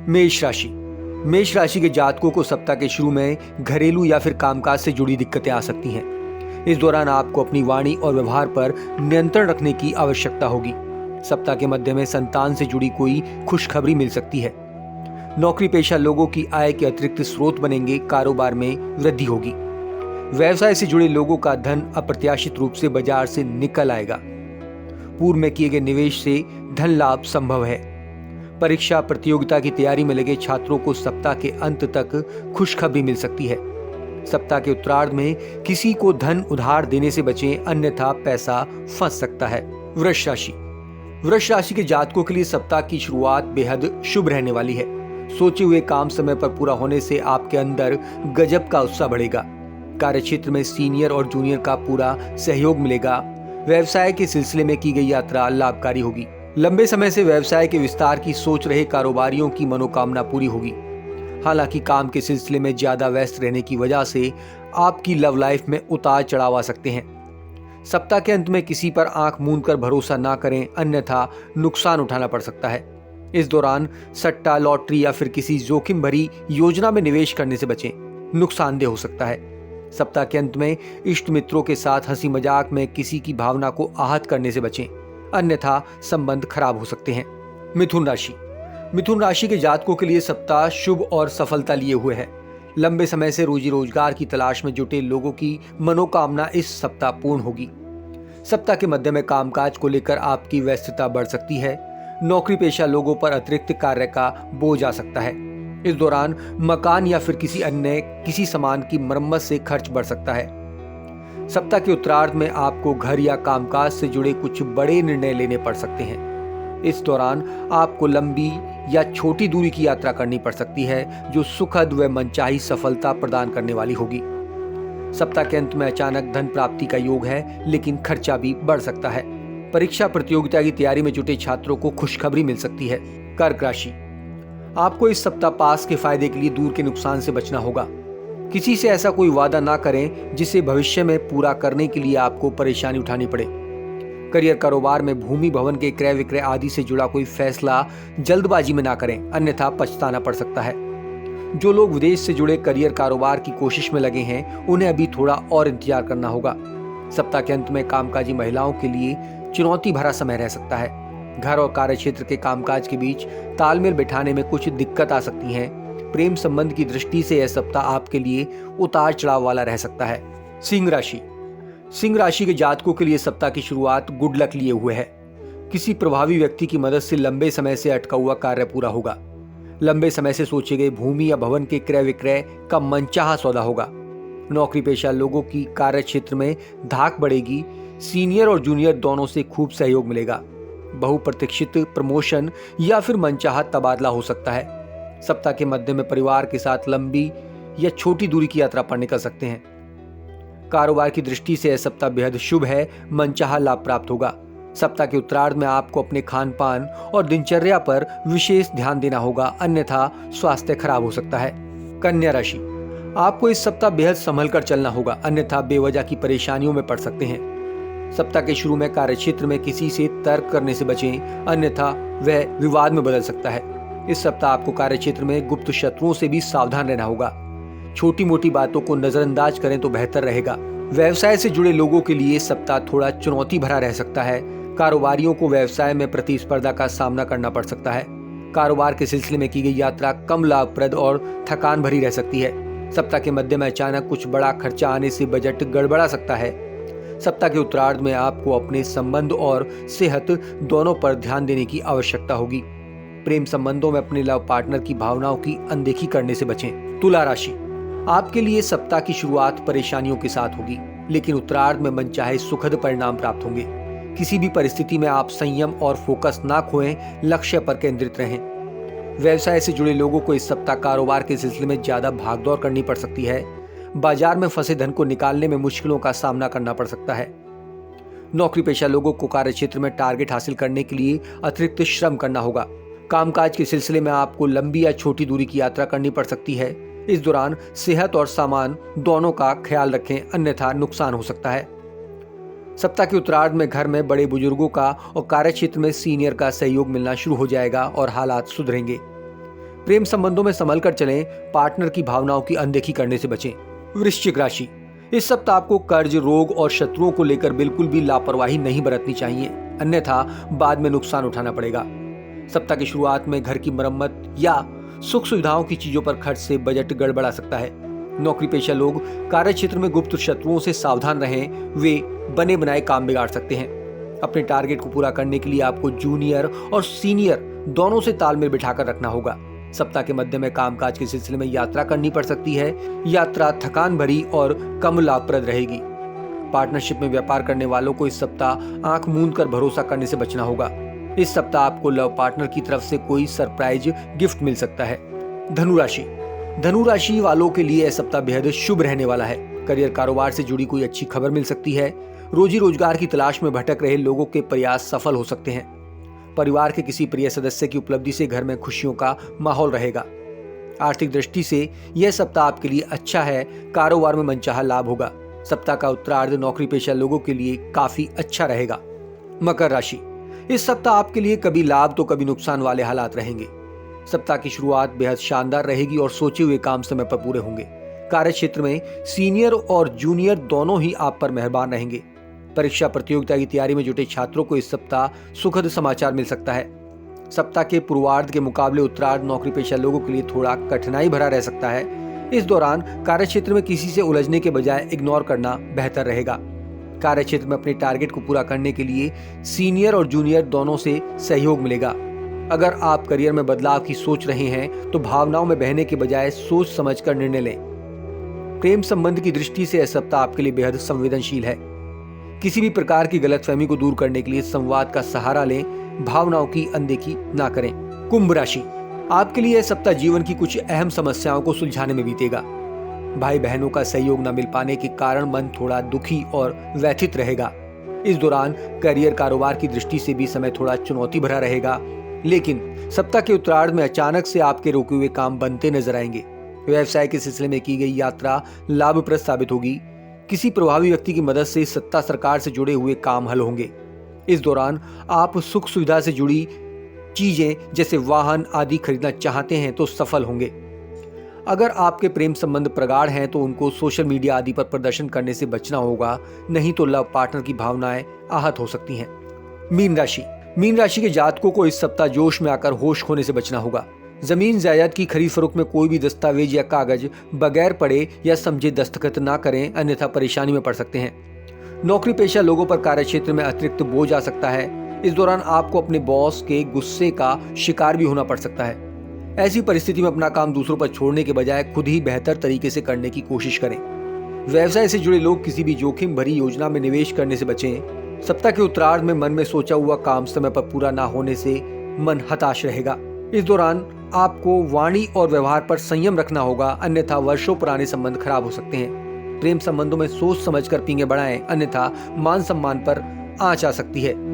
मेष राशि। मेष राशि के जातकों को सप्ताह के शुरू में घरेलू या फिर कामकाज से जुड़ी दिक्कतें आ सकती हैं। इस दौरान आपको अपनी वाणी और व्यवहार पर नियंत्रण रखने की आवश्यकता होगी। सप्ताह के मध्य में संतान से जुड़ी कोई खुशखबरी मिल सकती है। नौकरी पेशा लोगों की आय के अतिरिक्त स्रोत बनेंगे। कारोबार में वृद्धि होगी। व्यवसाय से जुड़े लोगों का धन अप्रत्याशित रूप से बाजार से निकल आएगा। पूर्व में किए गए निवेश से धन लाभ संभव है। परीक्षा प्रतियोगिता की तैयारी में लगे छात्रों को सप्ताह के अंत तक खुशखबरी मिल सकती है। सप्ताह के उत्तरार्ध में किसी को धन उधार देने से बचें, अन्यथा पैसा फंस सकता है। वृष राशि। वृष राशि के जातकों के लिए सप्ताह की शुरुआत बेहद शुभ रहने वाली है। सोचे हुए काम समय पर पूरा होने से आपके अंदर गजब का उत्साह बढ़ेगा। कार्यक्षेत्र में सीनियर और जूनियर का पूरा सहयोग मिलेगा। व्यवसाय के सिलसिले में की गई यात्रा लाभकारी होगी। लंबे समय से व्यवसाय के विस्तार की सोच रहे कारोबारियों की मनोकामना पूरी होगी। हालांकि काम के सिलसिले में ज्यादा व्यस्त रहने की वजह से आपकी लव लाइफ में उतार चढ़ाव आ सकते हैं। सप्ताह के अंत में किसी पर आंख मूंद कर भरोसा ना करें, अन्यथा नुकसान उठाना पड़ सकता है। इस दौरान सट्टा, लॉटरी या फिर किसी जोखिम भरी योजना में निवेश करने से बचें, नुकसानदेह हो सकता है। सप्ताह के अंत में इष्ट मित्रों के साथ हंसी मजाक में किसी की भावना को आहत करने से बचें, अन्यथा संबंध खराब हो सकते हैं। मिथुन राशि। मिथुन राशि के जातकों के लिए सप्ताह शुभ और सफलता लिए हुए है। लंबे समय से रोजी रोजगार की तलाश में जुटे लोगों की मनोकामना इस सप्ताह पूर्ण होगी। सप्ताह के मध्य में कामकाज को लेकर आपकी व्यस्तता बढ़ सकती है। नौकरी पेशा लोगों पर अतिरिक्त कार्य का बोझ आ सकता है। इस दौरान मकान या फिर किसी सामान की मरम्मत से खर्च बढ़ सकता है। सप्ताह के उत्तरार्ध में आपको घर या कामकाज से जुड़े कुछ बड़े निर्णय लेने पड़ सकते हैं। इस दौरान आपको लंबी या छोटी दूरी की यात्रा करनी पड़ सकती है, जो सुखद व मनचाही सफलता प्रदान करने वाली होगी। सप्ताह के अंत में अचानक धन प्राप्ति का योग है, लेकिन खर्चा भी बढ़ सकता है। परीक्षा प्रतियोगिता की तैयारी में जुटे छात्रों को खुशखबरी मिल सकती है। कर्क राशि। आपको इस सप्ताह पास के फायदे के लिए दूर के नुकसान से बचना होगा। किसी से ऐसा कोई वादा ना करें जिसे भविष्य में पूरा करने के लिए आपको परेशानी उठानी पड़े। करियर कारोबार में भूमि भवन के क्रय विक्रय आदि से जुड़ा कोई फैसला जल्दबाजी में ना करें, अन्यथा पछताना पड़ सकता है। जो लोग विदेश से जुड़े करियर कारोबार की कोशिश में लगे हैं, उन्हें अभी थोड़ा और इंतजार करना होगा। सप्ताह के अंत में कामकाजी महिलाओं के लिए चुनौती भरा समय रह सकता है। घर और कार्य क्षेत्र के कामकाज के बीच तालमेल बिठाने में कुछ दिक्कत आ सकती है। प्रेम संबंध की दृष्टि से यह सप्ताह आपके लिए उतार चढ़ाव वाला रह सकता है। सिंह राशि। सिंह राशि के जातकों के लिए सप्ताह की शुरुआत गुड लक लिए हुए है। किसी प्रभावी व्यक्ति की मदद से लंबे समय से अटका हुआ कार्य पूरा होगा। लंबे समय से सोचे गए भूमि या भवन के क्रय विक्रय का मनचाहा सौदा होगा। नौकरी पेशा लोगों की कार्य क्षेत्र में धाक बढ़ेगी। सीनियर और जूनियर दोनों से खूब सहयोग मिलेगा। बहुप्रतीक्षित प्रमोशन या फिर मनचाहा तबादला हो सकता है। सप्ताह के मध्य में परिवार के साथ लंबी या छोटी दूरी की यात्रा पर निकल सकते हैं। कारोबार की दृष्टि से यह सप्ताह बेहद शुभ है। मनचाहा लाभ प्राप्त होगा। सप्ताह के उत्तरार्ध में आपको अपने खान पान और दिनचर्या पर विशेष ध्यान देना होगा, अन्यथा स्वास्थ्य खराब हो सकता है। कन्या राशि। आपको इस सप्ताह बेहद संभल कर चलना होगा, अन्यथा बेवजह की परेशानियों में पड़ सकते हैं। सप्ताह के शुरू में कार्यक्षेत्र में किसी से तर्क करने से बचें, अन्यथा वह विवाद में बदल सकता है। इस सप्ताह आपको कार्यक्षेत्र में गुप्त शत्रुओं से भी सावधान रहना होगा। छोटी मोटी बातों को नजरअंदाज करें तो बेहतर रहेगा। व्यवसाय से जुड़े लोगों के लिए सप्ताह थोड़ा चुनौती भरा रह सकता है। कारोबारियों को व्यवसाय में प्रतिस्पर्धा का सामना करना पड़ सकता है। कारोबार के सिलसिले में की गई यात्रा कम लाभप्रद और थकान भरी रह सकती है। सप्ताह के मध्य में अचानक कुछ बड़ा खर्चा आने से बजट गड़बड़ा सकता है। सप्ताह के उत्तरार्ध में आपको अपने संबंध और सेहत दोनों पर ध्यान देने की आवश्यकता होगी। प्रेम संबंधों में अपने लव पार्टनर की भावनाओं की अनदेखी करने से बचें। तुला राशि। आपके लिए सप्ताह की शुरुआत परेशानियों के साथ होगी, लेकिन उत्तरार्ध में मनचाहे सुखद परिणाम प्राप्त होंगे। किसी भी परिस्थिति में आप संयम और फोकस ना खोएं, लक्ष्य पर केंद्रित रहें। व्यवसाय से जुड़े लोगों को इस सप्ताह कारोबार के सिलसिले में ज्यादा भागदौड़ करनी पड़ सकती है। बाजार में फंसे धन को निकालने में मुश्किलों का सामना करना पड़ सकता है। नौकरी पेशा लोगों को कार्य क्षेत्र में टारगेट हासिल करने के लिए अतिरिक्त श्रम करना होगा। कामकाज के सिलसिले में आपको लंबी या छोटी दूरी की यात्रा करनी पड़ सकती है। इस दौरान सेहत और सामान दोनों का ख्याल रखें, अन्यथा नुकसान हो सकता है। सप्ताह के उत्तरार्ध में घर में बड़े बुजुर्गों का और कार्य क्षेत्र में सीनियर का सहयोग मिलना शुरू हो जाएगा और हालात सुधरेंगे। प्रेम संबंधों में संभल कर चलें, पार्टनर की भावनाओं की अनदेखी करने से बचें। वृश्चिक राशि, इस सप्ताह आपको कर्ज, रोग और शत्रुओं को लेकर बिल्कुल भी लापरवाही नहीं बरतनी चाहिए, अन्यथा बाद में नुकसान उठाना पड़ेगा। सप्ताह की शुरुआत में घर की मरम्मत या सुख सुविधाओं की चीजों पर खर्च से बजट गड़बड़ा सकता है। नौकरी पेशा लोग कार्य क्षेत्र में गुप्त शत्रुओं से सावधान रहें, वे बने बनाए काम बिगाड़ सकते हैं। अपने टारगेट को पूरा करने के लिए आपको जूनियर और सीनियर दोनों से तालमेल बिठाकर रखना होगा। सप्ताह के मध्य में कामकाज के सिलसिले में यात्रा करनी पड़ सकती है। यात्रा थकान भरी और कम लाभप्रद रहेगी। पार्टनरशिप में व्यापार करने वालों को इस सप्ताह आंख मूंद कर भरोसा करने से बचना होगा। इस सप्ताह आपको लव पार्टनर की तरफ से कोई सरप्राइज गिफ्ट मिल सकता है। धनु राशि वालों के लिए यह सप्ताह बेहद शुभ रहने वाला है। करियर, कारोबार से जुड़ी कोई अच्छी खबर मिल सकती है। रोजी रोजगार की तलाश में भटक रहे लोगों के प्रयास सफल हो सकते हैं। परिवार के किसी प्रिय सदस्य की उपलब्धि से घर में खुशियों का माहौल रहेगा। आर्थिक दृष्टि से यह सप्ताह आपके लिए अच्छा है। कारोबार में मनचाहा लाभ होगा। सप्ताह का उत्तरार्ध नौकरी पेशा लोगों के लिए काफी अच्छा रहेगा। मकर राशि, इस सप्ताह आपके लिए कभी लाभ तो कभी नुकसान वाले हालात रहेंगे। सप्ताह की शुरुआत बेहद शानदार रहेगी और सोचे हुए काम समय पर पूरे होंगे। कार्य क्षेत्र में सीनियर और जूनियर दोनों ही आप पर मेहरबान रहेंगे। परीक्षा प्रतियोगिता की तैयारी में जुटे छात्रों को इस सप्ताह सुखद समाचार मिल सकता है। सप्ताह के पूर्वार्ध के मुकाबले उत्तरार्ध नौकरी पेशा लोगों के लिए थोड़ा कठिनाई भरा रह सकता है। इस दौरान कार्य क्षेत्र में किसी से उलझने के बजाय इग्नोर करना बेहतर रहेगा। कार्य क्षेत्र में अपने टारगेट को पूरा करने के लिए सीनियर और जूनियर दोनों से सहयोग मिलेगा। अगर आप करियर में बदलाव की सोच रहे हैं तो भावनाओं में बहने के बजाय सोच समझकर निर्णय लें। प्रेम संबंध की दृष्टि से यह सप्ताह आपके लिए बेहद संवेदनशील है। किसी भी प्रकार की गलतफहमी को दूर करने के लिए संवाद का सहारा लें, भावनाओं की अनदेखी ना करें। कुंभ राशि, आपके लिए यह सप्ताह जीवन की कुछ अहम समस्याओं को सुलझाने में बीतेगा। भाई बहनों का सहयोग न मिल पाने के कारण मन थोड़ा दुखी और व्यथित रहेगा। इस दौरान करियर, कारोबार की दृष्टि से भी समय थोड़ा चुनौती भरा रहेगा, लेकिन सप्ताह के उत्तरार्ध में अचानक से आपके रोके हुए काम बनते नजर आएंगे। व्यवसाय के सिलसिले में की गई यात्रा लाभप्रद साबित होगी। किसी प्रभावी व्यक्ति की मदद से सत्ता सरकार से जुड़े हुए काम हल होंगे। इस दौरान आप सुख सुविधा से जुड़ी चीजें जैसे वाहन आदि खरीदना चाहते हैं तो सफल होंगे। अगर आपके प्रेम संबंध प्रगाढ़ हैं तो उनको सोशल मीडिया आदि पर प्रदर्शन करने से बचना होगा, नहीं तो लव पार्टनर की भावनाएं आहत हो सकती हैं। मीन राशि के जातकों को इस सप्ताह जोश में आकर होश खोने से बचना होगा। जमीन जायदाद की खरीद फरोख्त में कोई भी दस्तावेज या कागज बगैर पढ़े या समझे दस्तखत ना करें, अन्यथा परेशानी में पड़ सकते हैं। नौकरी पेशा लोगों पर कार्य क्षेत्र में अतिरिक्त बोझ आ सकता है। इस दौरान आपको अपने बॉस के गुस्से का शिकार भी होना पड़ सकता है। ऐसी परिस्थिति में अपना काम दूसरों पर छोड़ने के बजाय खुद ही बेहतर तरीके से करने की कोशिश करें। व्यवसाय से जुड़े लोग किसी भी जोखिम भरी योजना में निवेश करने से बचें। सप्ताह के उत्तरार्ध में मन में सोचा हुआ काम समय पर पूरा ना होने से मन हताश रहेगा। इस दौरान आपको वाणी और व्यवहार पर संयम रखना होगा, अन्यथा वर्षों पुराने संबंध खराब हो सकते हैं। प्रेम संबंधों में सोच समझकर पींगे बढ़ाएं, अन्यथा मान सम्मान पर आंच आ सकती है।